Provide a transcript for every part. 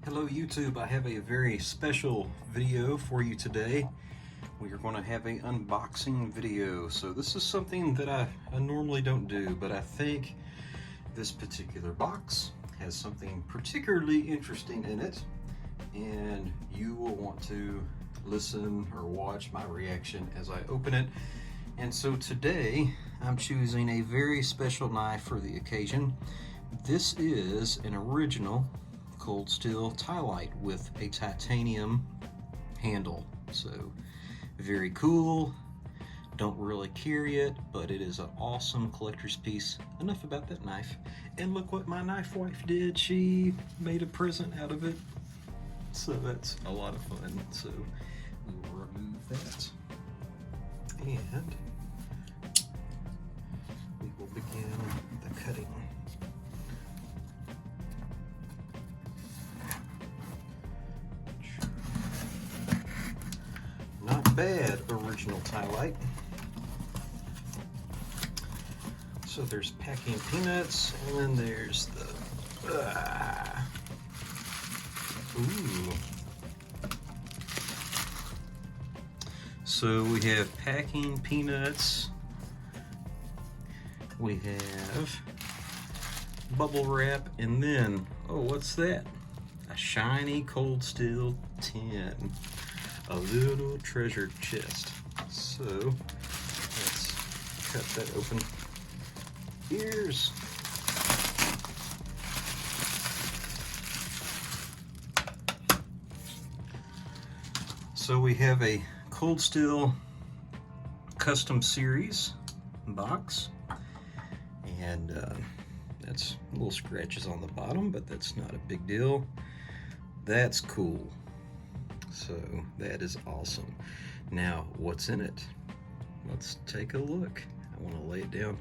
Hello YouTube, I have a very special video for you today. We are going to have an unboxing video. So this is something that I normally don't do, but I think this particular box has something particularly interesting in it, and you will want to listen or watch my reaction as I open it. And so today I'm choosing a very special knife for the occasion. This is an original cold steel tie light with a titanium handle. So very cool. Don't really carry it, but it is an awesome collector's piece. Enough about that knife. And look what my knife wife did. She made a present out of it. So that's a lot of fun. So we will remove that. And we will begin the cutting. Not bad, original tie light. So there's packing peanuts, and then there's the ooh. So we have packing peanuts. We have bubble wrap, and then what's that? A shiny cold steel tin. A little treasure chest. So let's cut that open. Here's so we have a cold steel custom series box, and that's little scratches on the bottom, but that's not a big deal. That's cool. So that is awesome. Now, what's in it? Let's take a look. I want to lay it down.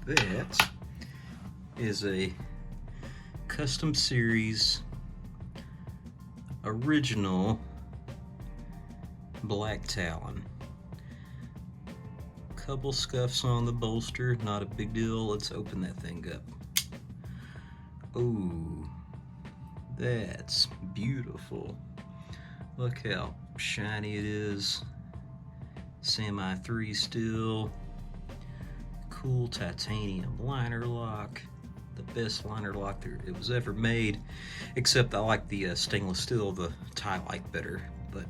That is a custom series original black talon. Couple scuffs on the bolster, not a big deal. Let's open that thing up. Oh, that's beautiful. Look how shiny it is. Semi 3 steel. Cool titanium liner lock. The best liner lock it was ever made. Except I like the stainless steel, the tie light better. But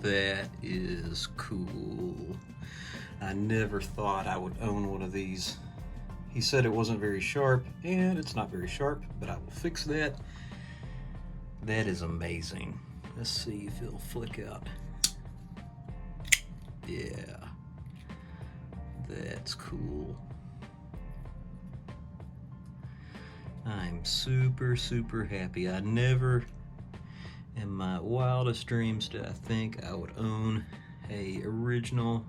that is cool. I never thought I would own one of these. He said it wasn't very sharp, and it's not very sharp, but I will fix that. That is amazing. Let's see if it'll flick out. Yeah, that's cool. I'm super, super happy. I never, in my wildest dreams, did I think I would own a original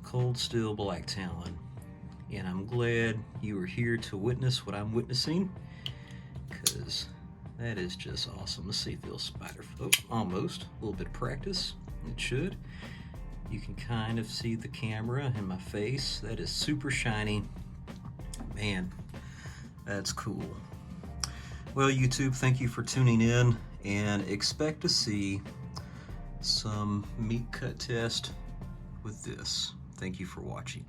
cold steel black talon. And I'm glad you were here to witness what I'm witnessing, because that is just awesome. Let's see if it'll spider. Oh, almost. A little bit of practice. It should. You can kind of see the camera in my face. That is super shiny. Man, that's cool. Well, YouTube, thank you for tuning in, and expect to see some meat cut test with this. Thank you for watching.